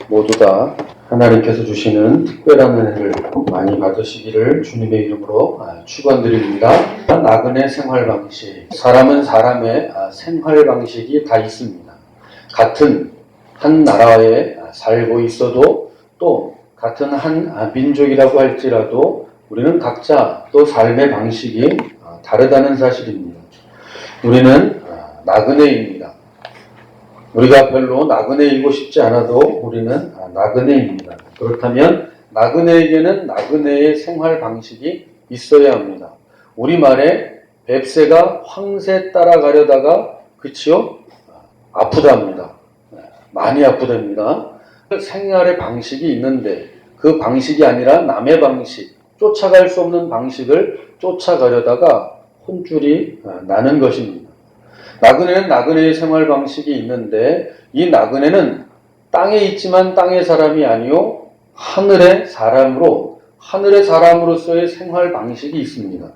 모두 다 하나님께서 주시는 특별한 은혜를 많이 받으시기를 주님의 이름으로 축원드립니다. 나그네 생활 방식, 사람은 사람의 생활 방식이 다 있습니다. 같은 한 나라에 살고 있어도 또 같은 한 민족이라고 할지라도 우리는 각자 또 삶의 방식이 다르다는 사실입니다. 우리는 나그네입니다. 우리가 별로 나그네이고 싶지 않아도 우리는 나그네입니다. 그렇다면 나그네에게는 나그네의 생활 방식이 있어야 합니다. 우리말에 뱁새가 황새 따라가려다가 그치요? 아프답니다. 많이 아프답니다. 생활의 방식이 있는데 그 방식이 아니라 남의 방식, 쫓아갈 수 없는 방식을 쫓아가려다가 혼쭐이 나는 것입니다. 나그네는 나그네의 생활 방식이 있는데 이 나그네는 땅에 있지만 땅의 사람이 아니요 하늘의 사람으로 하늘의 사람으로서의 생활 방식이 있습니다.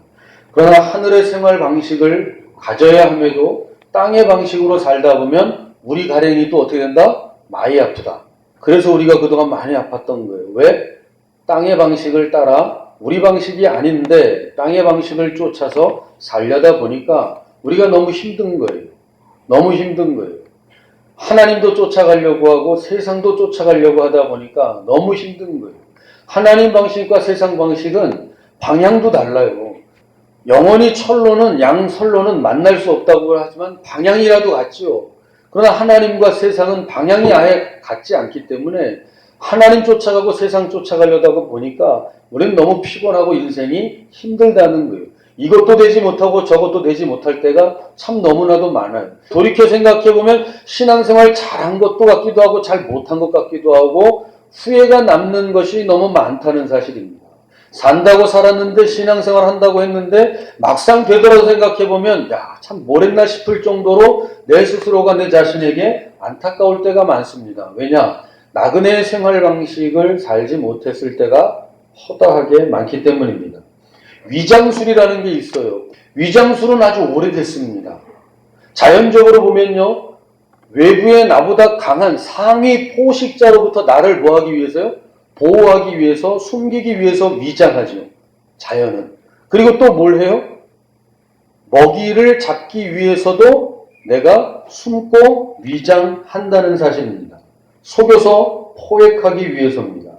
그러나 하늘의 생활 방식을 가져야 함에도 땅의 방식으로 살다 보면 우리 가랭이 또 어떻게 된다? 많이 아프다. 그래서 우리가 그동안 많이 아팠던 거예요. 왜? 땅의 방식을 따라 우리 방식이 아닌데 땅의 방식을 쫓아서 살려다 보니까 우리가 너무 힘든 거예요. 너무 힘든 거예요. 하나님도 쫓아가려고 하고 세상도 쫓아가려고 하다 보니까 너무 힘든 거예요. 하나님 방식과 세상 방식은 방향도 달라요. 영원히 철로는 양설로는 만날 수 없다고 하지만 방향이라도 같지요. 그러나 하나님과 세상은 방향이 아예 같지 않기 때문에 하나님 쫓아가고 세상 쫓아가려다 보니까 우리는 너무 피곤하고 인생이 힘들다는 거예요. 이것도 되지 못하고 저것도 되지 못할 때가 참 너무나도 많아요. 돌이켜 생각해보면 신앙생활 잘한 것도 같기도 하고 잘 못한 것 같기도 하고 후회가 남는 것이 너무 많다는 사실입니다. 산다고 살았는데 신앙생활 한다고 했는데 막상 되돌아서 생각해보면 참 뭘 했나 싶을 정도로 내 스스로가 내 자신에게 안타까울 때가 많습니다. 왜냐? 나그네의 생활 방식을 살지 못했을 때가 허다하게 많기 때문입니다. 위장술이라는 게 있어요. 위장술은 아주 오래됐습니다. 자연적으로 보면요. 외부에 나보다 강한 상위 포식자로부터 나를 뭐하기 위해서요? 보호하기 위해서, 숨기기 위해서 위장하죠. 자연은. 그리고 또 뭘 해요? 먹이를 잡기 위해서도 내가 숨고 위장한다는 사실입니다. 속여서 포획하기 위해서입니다.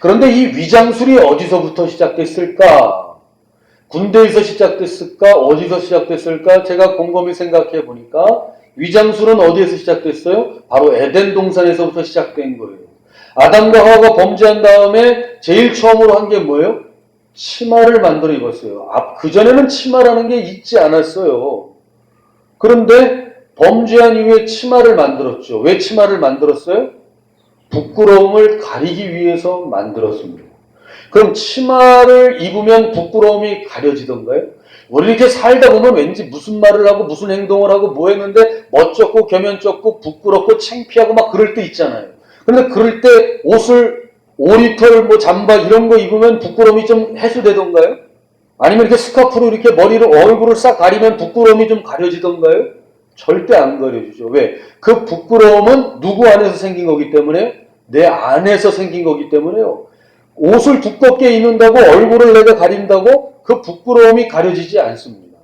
그런데 이 위장술이 어디서부터 시작됐을까? 군대에서 시작됐을까? 어디서 시작됐을까? 제가 곰곰이 생각해 보니까 위장술은 어디에서 시작됐어요? 바로 에덴 동산에서부터 시작된 거예요. 아담과 하와가 범죄한 다음에 제일 처음으로 한 게 뭐예요? 치마를 만들어 입었어요. 그전에는 치마라는 게 있지 않았어요. 그런데 범죄한 이후에 치마를 만들었죠. 왜 치마를 만들었어요? 부끄러움을 가리기 위해서 만들었습니다. 그럼 치마를 입으면 부끄러움이 가려지던가요? 우리 이렇게 살다 보면 왠지 무슨 말을 하고 무슨 행동을 하고 뭐 했는데 멋쩍고 겸연쩍고 부끄럽고 창피하고 막 그럴 때 있잖아요. 그런데 그럴 때 옷을 오리털 잠바 이런 거 입으면 부끄러움이 좀 해소되던가요? 아니면 이렇게 스카프로 이렇게 얼굴을 싹 가리면 부끄러움이 좀 가려지던가요? 절대 안 가려지죠. 왜? 그 부끄러움은 누구 안에서 생긴 거기 때문에 내 안에서 생긴 거기 때문에요. 옷을 두껍게 입는다고 얼굴을 내가 가린다고 그 부끄러움이 가려지지 않습니다.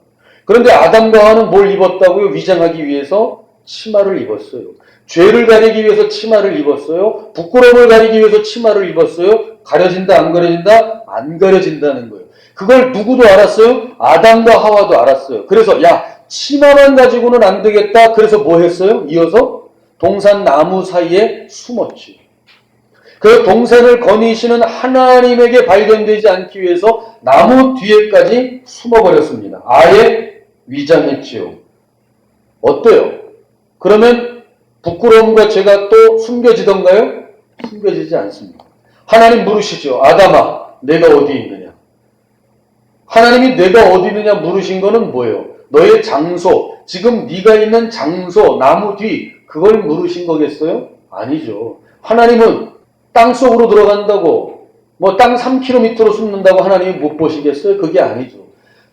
그런데 아담과 하와는 뭘 입었다고요? 위장하기 위해서 치마를 입었어요. 죄를 가리기 위해서 치마를 입었어요. 부끄러움을 가리기 위해서 치마를 입었어요. 가려진다 안 가려진다? 안 가려진다는 거예요. 그걸 누구도 알았어요? 아담과 하와도 알았어요. 그래서 치마만 가지고는 안 되겠다. 그래서 뭐 했어요? 이어서 동산 나무 사이에 숨었지. 그 동산을 거니시는 하나님에게 발견되지 않기 위해서 나무 뒤에까지 숨어버렸습니다. 아예 위장했지요. 어때요? 그러면 부끄러움과 죄가 또 숨겨지던가요? 숨겨지지 않습니다. 하나님 물으시죠. 아담아, 내가 어디 있느냐? 하나님이 내가 어디 있느냐 물으신 거는 뭐예요? 너의 장소, 지금 네가 있는 장소, 나무 뒤, 그걸 물으신 거겠어요? 아니죠. 하나님은 땅속으로 들어간다고 땅 3km로 숨는다고 하나님이 못 보시겠어요? 그게 아니죠.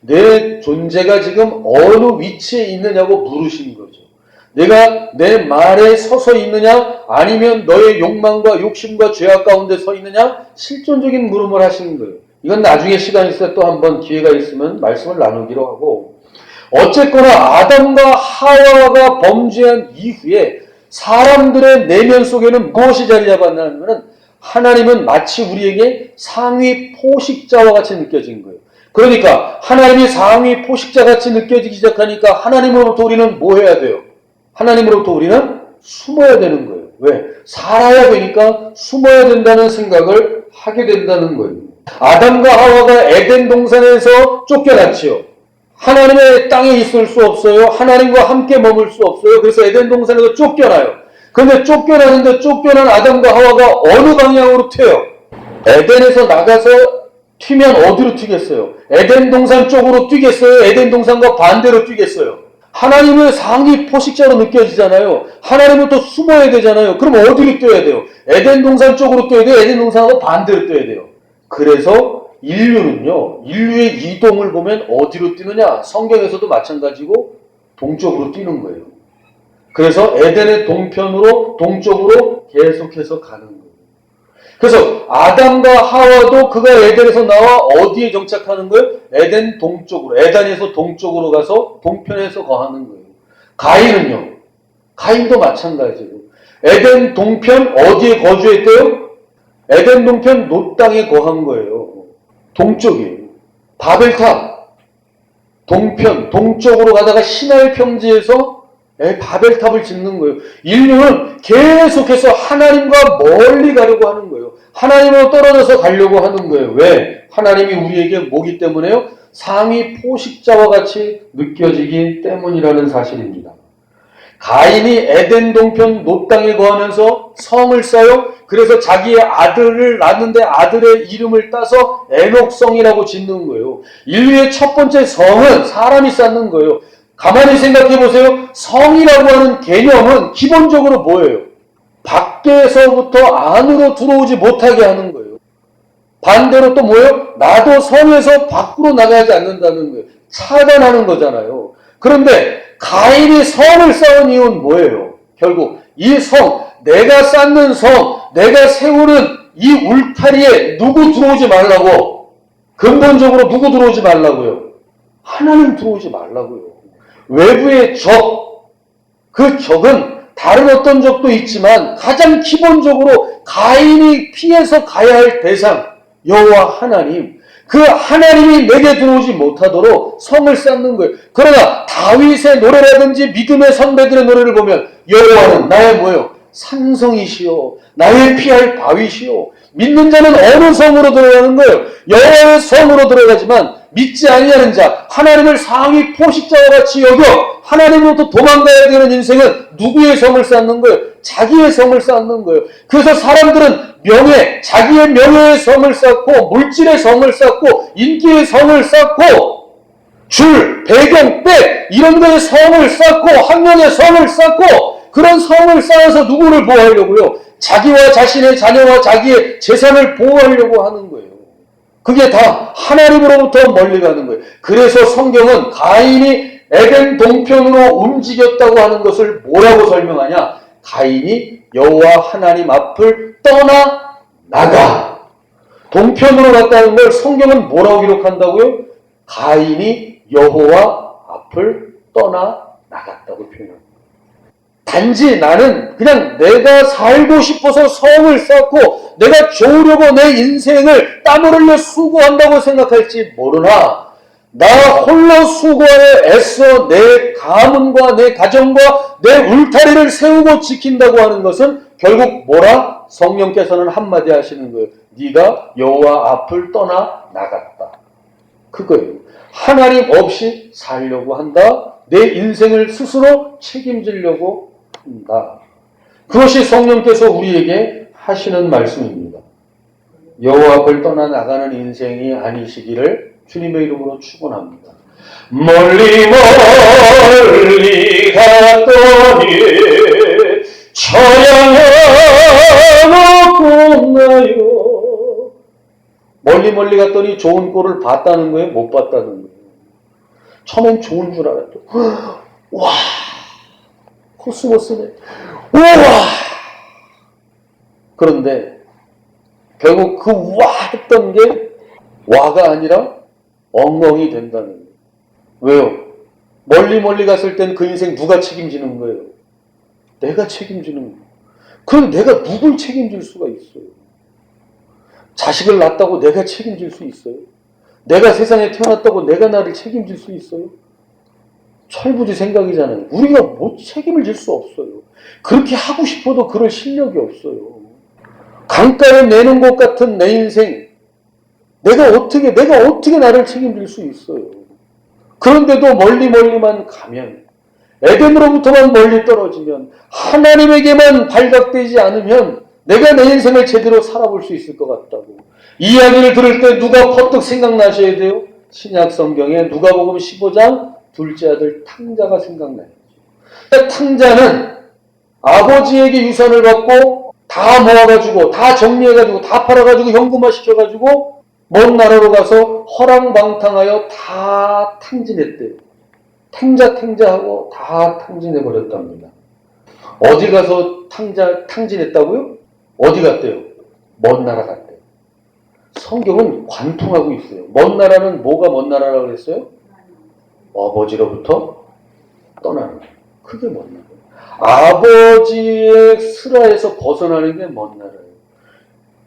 내 존재가 지금 어느 위치에 있느냐고 물으신 거죠. 내가 내 말에 서서 있느냐 아니면 너의 욕망과 욕심과 죄악 가운데 서 있느냐 실존적인 물음을 하시는 거예요. 이건 나중에 시간 있을 때 또 한번 기회가 있으면 말씀을 나누기로 하고 어쨌거나 아담과 하와가 범죄한 이후에 사람들의 내면 속에는 무엇이 자리 잡았냐면 하나님은 마치 우리에게 상위 포식자와 같이 느껴진 거예요. 그러니까 하나님이 상위 포식자 같이 느껴지기 시작하니까 하나님으로부터 우리는 뭐 해야 돼요? 하나님으로부터 우리는 숨어야 되는 거예요. 왜? 살아야 되니까 숨어야 된다는 생각을 하게 된다는 거예요. 아담과 하와가 에덴 동산에서 쫓겨났지요. 하나님의 땅에 있을 수 없어요. 하나님과 함께 머물 수 없어요. 그래서 에덴 동산에서 쫓겨나요. 그런데 쫓겨나는데 쫓겨난 아담과 하와가 어느 방향으로 튀어요? 에덴에서 나가서 튀면 어디로 튀겠어요? 에덴 동산 쪽으로 뛰겠어요? 에덴 동산과 반대로 뛰겠어요? 하나님의 상위 포식자로 느껴지잖아요. 하나님은 또 숨어야 되잖아요. 그럼 어디로 뛰어야 돼요? 에덴 동산 쪽으로 뛰어야 돼요? 에덴 동산하고 반대로 뛰어야 돼요? 그래서 인류는요, 인류의 이동을 보면 어디로 뛰느냐? 성경에서도 마찬가지고 동쪽으로 뛰는 거예요. 그래서 에덴의 동편으로 동쪽으로 계속해서 가는 거예요. 그래서 아담과 하와도 그가 에덴에서 나와 어디에 정착하는 거예요? 에덴 동쪽으로, 에덴에서 동쪽으로 가서 동편에서 거하는 거예요. 가인은요, 가인도 마찬가지예요. 에덴 동편 어디에 거주했대요? 에덴 동편 놋 땅에 거한 거예요. 동쪽이에요. 바벨탑 동편 동쪽으로 가다가 시나이 평지에서 바벨탑을 짓는 거예요. 인류는 계속해서 하나님과 멀리 가려고 하는 거예요. 하나님으로 떨어져서 가려고 하는 거예요. 왜? 하나님이 우리에게 뭐기 때문에요? 상위 포식자와 같이 느껴지기 때문이라는 사실입니다. 가인이 에덴 동편 놋 땅에 거하면서 성을 쌓여 그래서 자기의 아들을 낳는데 아들의 이름을 따서 에녹성이라고 짓는 거예요. 인류의 첫 번째 성은 사람이 쌓는 거예요. 가만히 생각해 보세요. 성이라고 하는 개념은 기본적으로 뭐예요? 밖에서부터 안으로 들어오지 못하게 하는 거예요. 반대로 또 뭐예요? 나도 성에서 밖으로 나가지 않는다는 거예요. 차단하는 거잖아요. 그런데 가인이 성을 쌓은 이유는 뭐예요? 결국 이 성, 내가 쌓는 성, 내가 세우는 이 울타리에 누구 들어오지 말라고? 근본적으로 누구 들어오지 말라고요? 하나님 들어오지 말라고요. 외부의 적, 그 적은 다른 어떤 적도 있지만 가장 기본적으로 가인이 피해서 가야 할 대상, 여호와 하나님, 그 하나님이 내게 들어오지 못하도록 성을 쌓는 거예요. 그러나 다윗의 노래라든지 믿음의 선배들의 노래를 보면 여호와는 나의 뭐예요? 산성이시오. 나의 피할 바위시오. 믿는 자는 어느 성으로 들어가는 거예요? 여호와의 성으로 들어가지만 믿지 아니하는 자, 하나님을 상위 포식자와 같이 여겨 하나님으로부터 도망가야 되는 인생은 누구의 성을 쌓는 거예요? 자기의 성을 쌓는 거예요. 그래서 사람들은 명예, 자기의 명예의 성을 쌓고 물질의 성을 쌓고 인기의 성을 쌓고 줄, 배경, 백 이런 거에 성을 쌓고 학력의 성을 쌓고 그런 성을 쌓아서 누구를 보호하려고요? 자기와 자신의 자녀와 자기의 재산을 보호하려고 하는 거예요. 그게 다 하나님으로부터 멀리 가는 거예요. 그래서 성경은 가인이 에덴 동편으로 움직였다고 하는 것을 뭐라고 설명하냐? 가인이 여호와 하나님 앞을 떠나 나가. 동편으로 갔다는 걸 성경은 뭐라고 기록한다고요? 가인이 여호와 앞을 떠나 나갔다고 표현합니다. 단지 나는 그냥 내가 살고 싶어서 성을 쌓고 내가 좋으려고 내 인생을 땀을 흘려 수고한다고 생각할지 모르나 나 홀로 수고하여 애써 내 가문과 내 가정과 내 울타리를 세우고 지킨다고 하는 것은 결국 뭐라? 성령께서는 한마디 하시는 거예요. 네가 여호와 앞을 떠나 나갔다. 그거예요. 하나님 없이 살려고 한다. 내 인생을 스스로 책임지려고 한다. 그것이 성령께서 우리에게 하시는 말씀입니다. 여호와 앞을 떠나 나가는 인생이 아니시기를 주님의 이름으로 축원합니다. 멀리 멀리 갔더니 처양하고 나요. 멀리 멀리 갔더니 좋은 꼴을 봤다는 거예요? 못 봤다는 거예요? 처음엔 좋은 줄 알았죠. 와, 코스모스네. 우와! 그런데 결국 그 와 했던 게 와가 아니라 엉엉이 된다는 거예요. 왜요? 멀리 갔을 땐 그 인생 누가 책임지는 거예요? 내가 책임지는 거예요. 그럼 내가 누굴 책임질 수가 있어요? 자식을 낳았다고 내가 책임질 수 있어요? 내가 세상에 태어났다고 내가 나를 책임질 수 있어요? 철부지 생각이잖아요. 우리가 뭐 책임을 질 수 없어요. 그렇게 하고 싶어도 그럴 실력이 없어요. 강가에 내는 것 같은 내 인생, 내가 어떻게 나를 책임질 수 있어요? 그런데도 멀리만 가면, 에덴으로부터만 멀리 떨어지면, 하나님에게만 발각되지 않으면 내가 내 인생을 제대로 살아볼 수 있을 것 같다고. 이 이야기를 들을 때 누가 퍼뜩 생각나셔야 돼요? 신약 성경에 누가복음 15장 둘째 아들 탕자가 생각나요. 탕자는 아버지에게 유산을 받고 다 모아가지고 다 정리해가지고 다 팔아가지고 현금화 시켜가지고 먼 나라로 가서 허랑방탕하여 다 탕진했대요. 탕자하고 다 탕진해버렸답니다. 어디 가서 탕진했다고요? 어디 갔대요? 먼 나라 갔대요. 성경은 관통하고 있어요. 먼 나라는 뭐가 먼 나라라고 그랬어요? 아버지로부터 떠나는 거예요. 그게 먼 나라예요. 아버지의 슬하에서 벗어나는 게 먼 나라예요.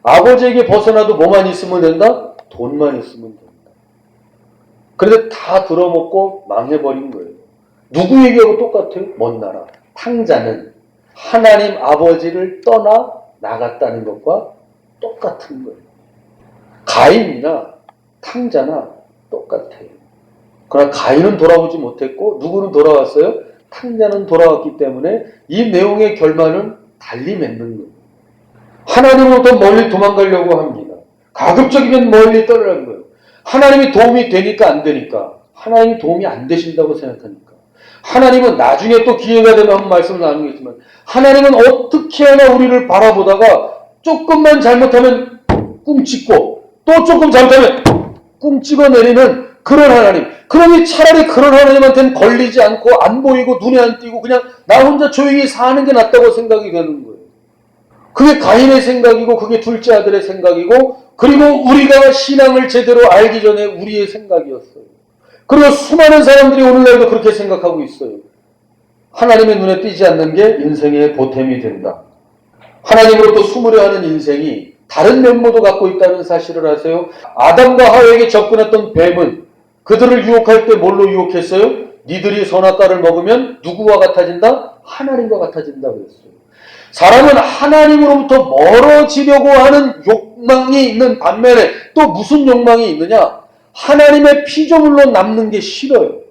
아버지에게 벗어나도 뭐만 있으면 된다? 돈만 있으면 된다. 그런데 다 들어먹고 망해버린 거예요. 누구 얘기하고 똑같아요? 먼 나라. 탕자는 하나님 아버지를 떠나 나갔다는 것과 똑같은 거예요. 가인이나 탕자나 똑같아요. 그러나 가인은 돌아오지 못했고 누구는 돌아왔어요? 탕자는 돌아왔기 때문에 이 내용의 결말은 달리 맺는 거예요. 하나님으로부터 멀리 도망가려고 합니다. 가급적이면 멀리 떠나는 거예요. 하나님이 도움이 되니까 안 되니까. 하나님이 도움이 안 되신다고 생각하니까. 하나님은 나중에 또 기회가 되면 한번 말씀을 나누겠지만 하나님은 어떻게 하나 우리를 바라보다가 조금만 잘못하면 꿍찍고 또 조금 잘못하면 꿍찍어 내리는 그런 하나님. 그러니 차라리 그런 하나님한테는 걸리지 않고 안 보이고 눈에 안 띄고 그냥 나 혼자 조용히 사는 게 낫다고 생각이 되는 거예요. 그게 가인의 생각이고 그게 둘째 아들의 생각이고 그리고 우리가 신앙을 제대로 알기 전에 우리의 생각이었어요. 그리고 수많은 사람들이 오늘날도 그렇게 생각하고 있어요. 하나님의 눈에 띄지 않는 게 인생의 보탬이 된다. 하나님으로부터 숨으려 하는 인생이 다른 면모도 갖고 있다는 사실을 아세요? 아담과 하와에게 접근했던 뱀은 그들을 유혹할 때 뭘로 유혹했어요? 니들이 선악과를 먹으면 누구와 같아진다? 하나님과 같아진다 그랬어요. 사람은 하나님으로부터 멀어지려고 하는 욕망이 있는 반면에 또 무슨 욕망이 있느냐? 하나님의 피조물로 남는 게 싫어요.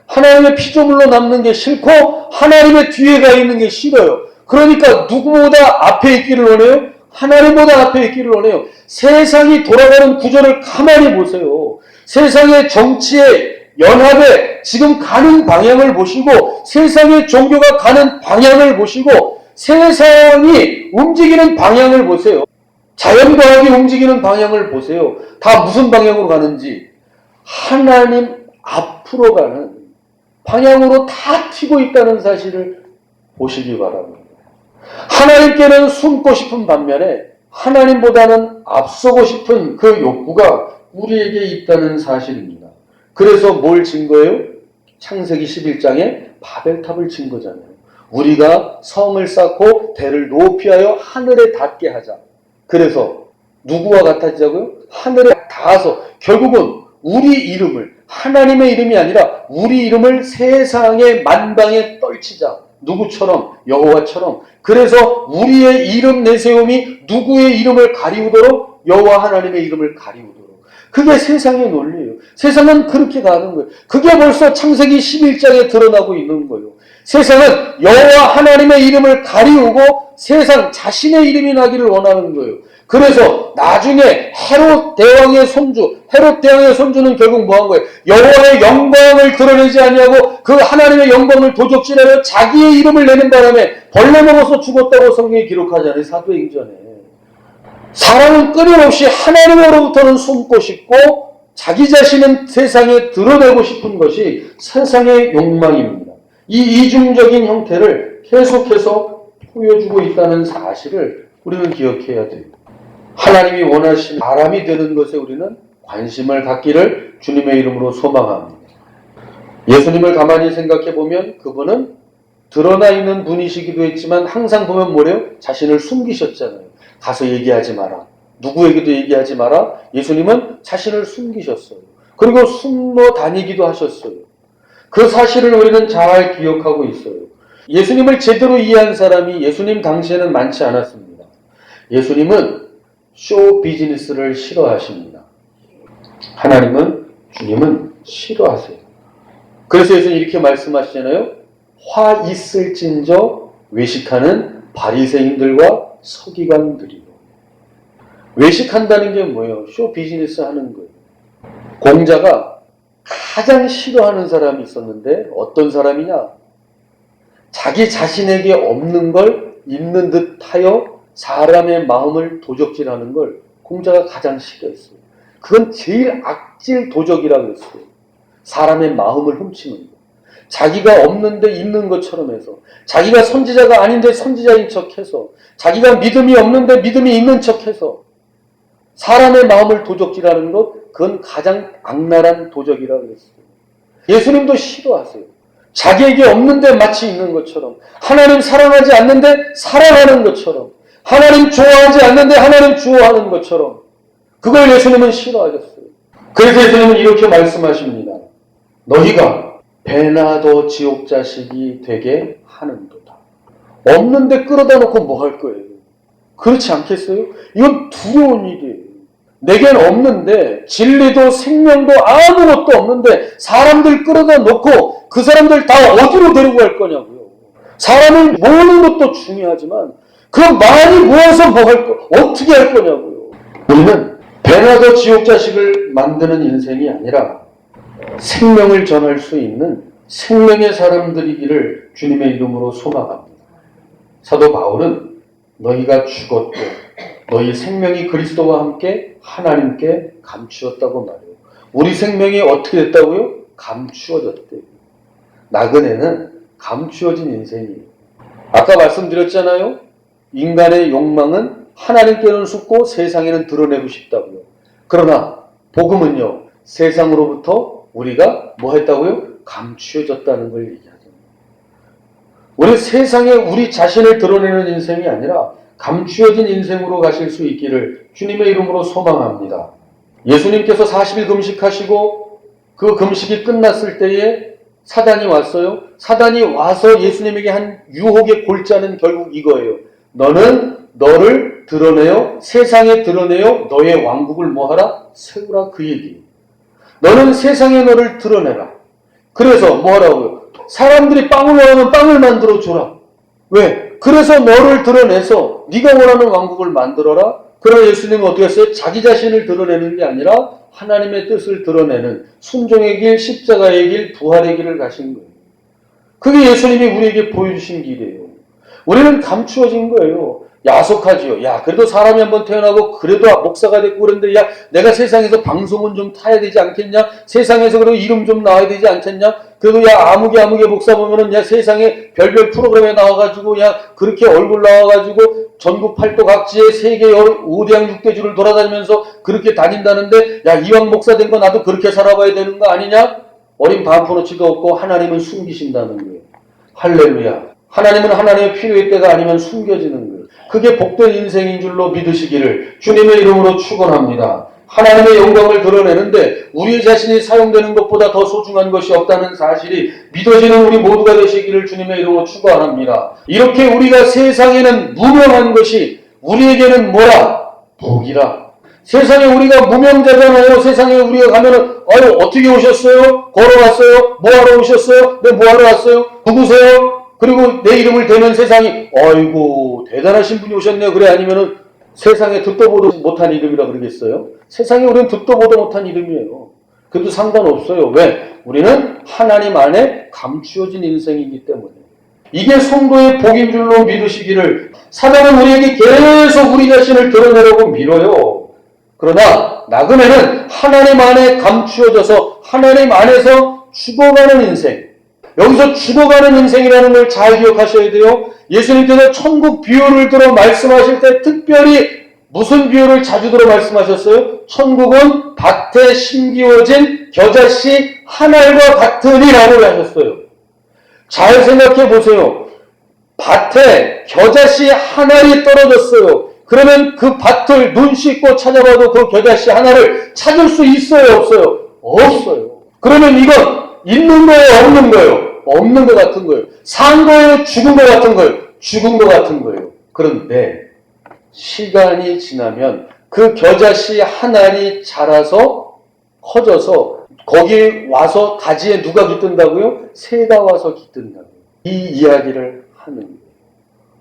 하나님의 피조물로 남는 게 싫고 하나님의 뒤에 가 있는 게 싫어요. 그러니까 누구보다 앞에 있기를 원해요? 하나님보다 앞에 있기를 원해요. 세상이 돌아가는 구조를 가만히 보세요. 세상의 정치의 연합에 지금 가는 방향을 보시고 세상의 종교가 가는 방향을 보시고 세상이 움직이는 방향을 보세요. 자연과학이 움직이는 방향을 보세요. 다 무슨 방향으로 가는지 하나님 앞으로 가는 방향으로 다 튀고 있다는 사실을 보시기 바랍니다. 하나님께는 숨고 싶은 반면에 하나님보다는 앞서고 싶은 그 욕구가 우리에게 있다는 사실입니다. 그래서 뭘 진 거예요? 창세기 11장에 바벨탑을 진 거잖아요. 우리가 성을 쌓고 대를 높이 하여 하늘에 닿게 하자. 그래서 누구와 같아지자고요? 하늘에 닿아서 결국은 우리 이름을 하나님의 이름이 아니라 우리 이름을 세상의 만방에 떨치자. 누구처럼? 여호와처럼. 그래서 우리의 이름 내세움이 누구의 이름을 가리우도록? 여호와 하나님의 이름을 가리우도록. 그게 세상의 논리예요. 세상은 그렇게 가는 거예요. 그게 벌써 창세기 11장에 드러나고 있는 거예요. 세상은 여호와 하나님의 이름을 가리우고 세상 자신의 이름이 나기를 원하는 거예요. 그래서 나중에 헤롯 대왕의 손주는 결국 뭐한 거예요? 여호와의 영광을 드러내지 아니하고 그 하나님의 영광을 도적질하며 자기의 이름을 내는 바람에 벌레 먹어서 죽었다고 성경에 기록하잖아요. 사도행전에. 사람은 끊임없이 하나님으로부터는 숨고 싶고 자기 자신은 세상에 드러내고 싶은 것이 세상의 욕망입니다. 이 이중적인 형태를 계속해서 보여주고 있다는 사실을 우리는 기억해야 돼요. 하나님이 원하시는 사람이 되는 것에 우리는 관심을 갖기를 주님의 이름으로 소망합니다. 예수님을 가만히 생각해 보면 그분은 드러나 있는 분이시기도 했지만 항상 보면 뭐래요? 자신을 숨기셨잖아요. 가서 얘기하지 마라. 누구에게도 얘기하지 마라. 예수님은 자신을 숨기셨어요. 그리고 숨어 다니기도 하셨어요. 그 사실을 우리는 잘 기억하고 있어요. 예수님을 제대로 이해한 사람이 예수님 당시에는 많지 않았습니다. 예수님은 쇼 비즈니스를 싫어하십니다. 주님은 싫어하세요. 그래서 예수님 이렇게 말씀하시잖아요. 화 있을진저 외식하는 바리새인들과 서기관들이요. 외식한다는 게 뭐예요? 쇼 비즈니스 하는 거예요. 공자가 가장 싫어하는 사람이 있었는데 어떤 사람이냐? 자기 자신에게 없는 걸 있는 듯 하여 사람의 마음을 도적질하는 걸 공자가 가장 싫어했어요. 그건 제일 악질 도적이라고 그랬어요. 사람의 마음을 훔치는 거. 자기가 없는데 있는 것처럼 해서, 자기가 선지자가 아닌데 선지자인 척해서, 자기가 믿음이 없는데 믿음이 있는 척해서 사람의 마음을 도적질하는 것, 그건 가장 악랄한 도적이라고 했어요. 예수님도 싫어하세요. 자기에게 없는데 마치 있는 것처럼, 하나님 사랑하지 않는데 사랑하는 것처럼, 하나님 좋아하지 않는데 하나님 좋아하는 것처럼, 그걸 예수님은 싫어하셨어요. 그래서 예수님은 이렇게 말씀하십니다. 너희가 배나도 지옥 자식이 되게 하는도다. 없는데 끌어다 놓고 뭐 할 거예요? 그렇지 않겠어요? 이건 두려운 일이에요. 내겐 없는데 진리도 생명도 아무것도 없는데 사람들 끌어다 놓고 그 사람들 다 어디로 데리고 갈 거냐고요. 사람을 모으는 것도 중요하지만 그 많이 모아서 뭐 할 거, 어떻게 할 거냐고요. 우리는 배나도 지옥 자식을 만드는 인생이 아니라 생명을 전할 수 있는 생명의 사람들이기를 주님의 이름으로 소망합니다. 사도 바울은 너희가 죽었고 너희 생명이 그리스도와 함께 하나님께 감추었다고 말해요. 우리 생명이 어떻게 됐다고요? 감추어졌대요. 나그네는 감추어진 인생이에요. 아까 말씀드렸잖아요. 인간의 욕망은 하나님께는 숨고 세상에는 드러내고 싶다고요. 그러나 복음은요. 세상으로부터 우리가 뭐 했다고요? 감추어졌다는 걸 얘기하죠. 우리 세상에 우리 자신을 드러내는 인생이 아니라 감추어진 인생으로 가실 수 있기를 주님의 이름으로 소망합니다. 예수님께서 40일 금식하시고 그 금식이 끝났을 때에 사단이 왔어요. 사단이 와서 예수님에게 한 유혹의 골자는 결국 이거예요. 너는 너를 드러내어 세상에 드러내어 너의 왕국을 뭐하라? 세우라 그 얘기예요. 너는 세상에 너를 드러내라. 그래서 뭐하라고요? 사람들이 빵을 원하면 빵을 만들어줘라. 왜? 그래서 너를 드러내서 네가 원하는 왕국을 만들어라. 그러나 예수님은 어떻게 했어요? 자기 자신을 드러내는 게 아니라 하나님의 뜻을 드러내는 순종의 길, 십자가의 길, 부활의 길을 가신 거예요. 그게 예수님이 우리에게 보여주신 길이에요. 우리는 감추어진 거예요. 야속하지요. 야, 그래도 사람이 한번 태어나고 그래도 목사가 됐고 그런데 야, 내가 세상에서 방송은 좀 타야 되지 않겠냐? 세상에서 그래도 이름 좀 나와야 되지 않겠냐? 그래도 야, 아무개 목사 보면은 야, 세상에 별별 프로그램에 나와가지고 야, 그렇게 얼굴 나와가지고 전국 팔도 각지에 세계 5대양 6대주를 돌아다니면서 그렇게 다닌다는데 야, 이왕 목사 된 거 나도 그렇게 살아봐야 되는 거 아니냐? 어린 반포너치도 없고 하나님은 숨기신다는 거예요. 할렐루야. 하나님은 하나님의 필요의 때가 아니면 숨겨지는 거예요. 그게 복된 인생인 줄로 믿으시기를 주님의 이름으로 축원합니다. 하나님의 영광을 드러내는데 우리 자신이 사용되는 것보다 더 소중한 것이 없다는 사실이 믿어지는 우리 모두가 되시기를 주님의 이름으로 축원합니다. 이렇게 우리가 세상에는 무명한 것이 우리에게는 뭐라? 복이라. 세상에 우리가 무명자잖아요. 세상에 우리가 가면은 아유 어떻게 오셨어요? 걸어왔어요? 뭐하러 오셨어요? 네 뭐하러 왔어요? 누구세요? 그리고 내 이름을 대면 세상이 아이고 대단하신 분이 오셨네요. 그래 아니면은 세상에 듣도 보도 못한 이름이라 그러겠어요? 세상에 우리는 듣도 보도 못한 이름이에요. 그래도 상관없어요. 왜? 우리는 하나님 안에 감추어진 인생이기 때문에. 이게 성도의 복인 줄로 믿으시기를. 사단은 우리에게 계속 우리 자신을 드러내려고 밀어요. 그러나 나그네는 하나님 안에 감추어져서 하나님 안에서 죽어가는 인생. 여기서 죽어가는 인생이라는 걸 잘 기억하셔야 돼요. 예수님께서 천국 비유를 들어 말씀하실 때 특별히 무슨 비유를 자주 들어 말씀하셨어요? 천국은 밭에 심기워진 겨자씨 한 알과 같으니라고 하셨어요. 잘 생각해 보세요. 밭에 겨자씨 한 알이 떨어졌어요. 그러면 그 밭을 눈 씻고 찾아봐도 그 겨자씨 하나를 찾을 수 있어요? 없어요? 없어요. 그러면 이건 있는 거예요? 없는 거예요? 없는 것 같은 거예요. 산 거예요? 죽은 것 같은 거예요? 죽은 것 같은 거예요. 그런데 시간이 지나면 그 겨자씨 한 알이 자라서 커져서 거기 와서 가지에 누가 깃든다고요? 새가 와서 깃든다고요. 이 이야기를 하는 거예요.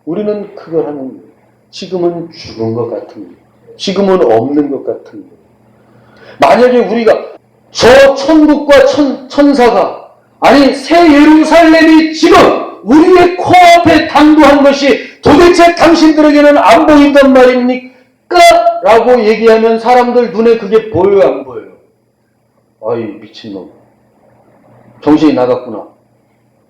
우리는 그걸 하는 거예요. 지금은 죽은 것 같은 거예요. 지금은 없는 것 같은 거예요. 만약에 우리가 저 천국과 천사가 아니 새 예루살렘이 지금 우리의 코앞에 당도한 것이 도대체 당신들에게는 안 보인단 말입니까? 라고 얘기하면 사람들 눈에 그게 보여요, 안 보여요? 아이 미친놈 정신이 나갔구나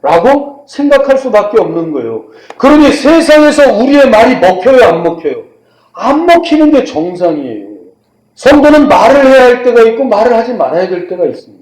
라고 생각할 수밖에 없는 거예요. 그러니 세상에서 우리의 말이 먹혀요, 안 먹혀요? 안 먹히는 게 정상이에요. 성도는 말을 해야 할 때가 있고 말을 하지 말아야 될 때가 있습니다.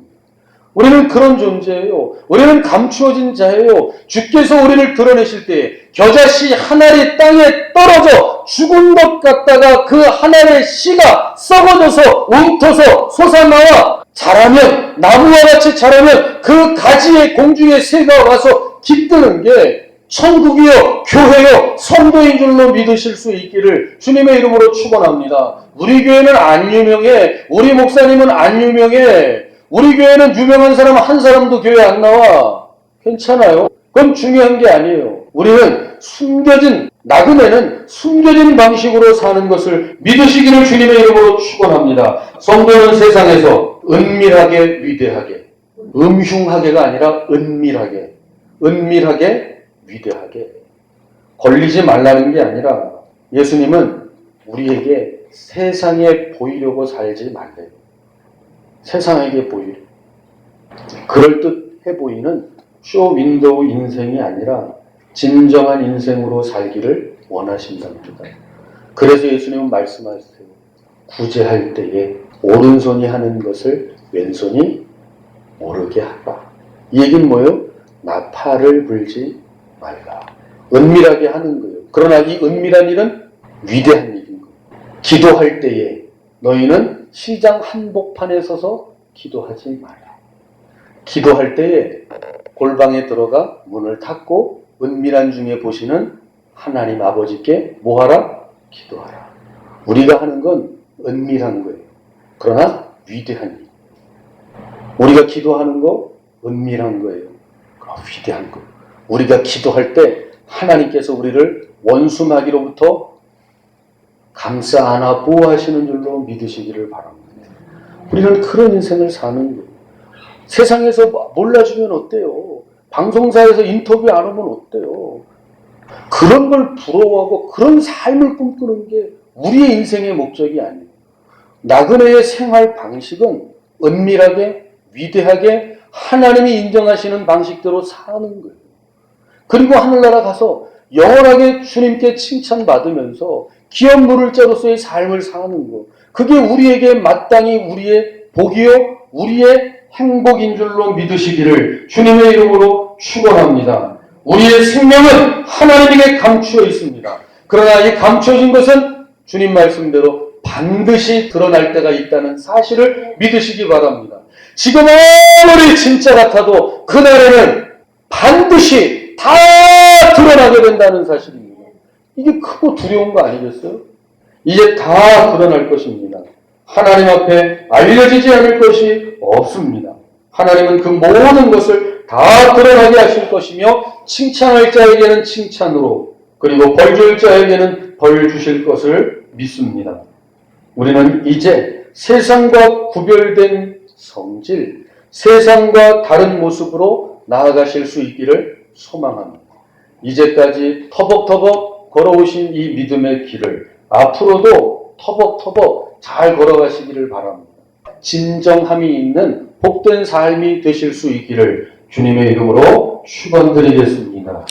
우리는 그런 존재예요. 우리는 감추어진 자예요. 주께서 우리를 드러내실 때 겨자씨 한 알이 땅에 떨어져 죽은 것 같다가 그 한 알의 씨가 썩어져서 웅터서 솟아나와 자라면 나무와 같이 자라면 그 가지에 공중에 새가 와서 깃드는 게 천국이요 교회요 성도인 줄로 믿으실 수 있기를 주님의 이름으로 축원합니다. 우리 교회는 안 유명해. 우리 목사님은 안 유명해. 우리 교회는 유명한 사람 한 사람도 교회 안 나와. 괜찮아요. 그건 중요한 게 아니에요. 우리는 숨겨진 나그네는 숨겨진 방식으로 사는 것을 믿으시기를 주님의 이름으로 축원합니다. 성도는 세상에서 은밀하게 위대하게 음흉하게가 아니라 은밀하게 위대하게 걸리지 말라는 게 아니라 예수님은 우리에게 세상에 보이려고 살지 말래요. 세상에게 보이려 그럴듯해 보이는 쇼 윈도우 인생이 아니라 진정한 인생으로 살기를 원하신답니다. 그래서 예수님은 말씀하세요. 구제할 때에 오른손이 하는 것을 왼손이 모르게 하라. 이 얘기는 뭐예요? 나팔을 불지 말라. 은밀하게 하는 거예요. 그러나 이 은밀한 일은 위대한 일인 거예요. 기도할 때에 너희는 시장 한복판에 서서 기도하지 마라. 기도할 때에 골방에 들어가 문을 닫고 은밀한 중에 보시는 하나님 아버지께 뭐하라? 기도하라. 우리가 하는 건 은밀한 거예요. 그러나 위대한 일. 우리가 기도하는 거 은밀한 거예요. 위대한 거. 우리가 기도할 때 하나님께서 우리를 원수마귀로부터 감싸 안아 보호하시는 줄로 믿으시기를 바랍니다. 우리는 그런 인생을 사는 거예요. 세상에서 몰라주면 어때요? 방송사에서 인터뷰 안 하면 어때요? 그런 걸 부러워하고 그런 삶을 꿈꾸는 게 우리의 인생의 목적이 아니에요. 나그네의 생활 방식은 은밀하게 위대하게 하나님이 인정하시는 방식대로 사는 거예요. 그리고 하늘나라 가서 영원하게 주님께 칭찬받으면서 기업 누릴 자로서의 삶을 사는 것. 그게 우리에게 마땅히 우리의 복이요 우리의 행복인 줄로 믿으시기를 주님의 이름으로 축원합니다. 우리의 생명은 하나님에게 감추어 있습니다. 그러나 이 감추어진 것은 주님 말씀대로 반드시 드러날 때가 있다는 사실을 믿으시기 바랍니다. 지금 아무리 진짜 같아도 그날에는 반드시 다 드러나게 된다는 사실입니다. 이게 크고 두려운 거 아니겠어요? 이제 다 드러날 것입니다. 하나님 앞에 알려지지 않을 것이 없습니다. 하나님은 그 모든 것을 다 드러나게 하실 것이며 칭찬할 자에게는 칭찬으로 그리고 벌 줄 자에게는 벌 주실 것을 믿습니다. 우리는 이제 세상과 구별된 성질, 세상과 다른 모습으로 나아가실 수 있기를 소망합니다. 이제까지 터벅터벅 걸어오신 이 믿음의 길을 앞으로도 터벅터벅 잘 걸어가시기를 바랍니다. 진정함이 있는 복된 삶이 되실 수 있기를 주님의 이름으로 축원드리겠습니다.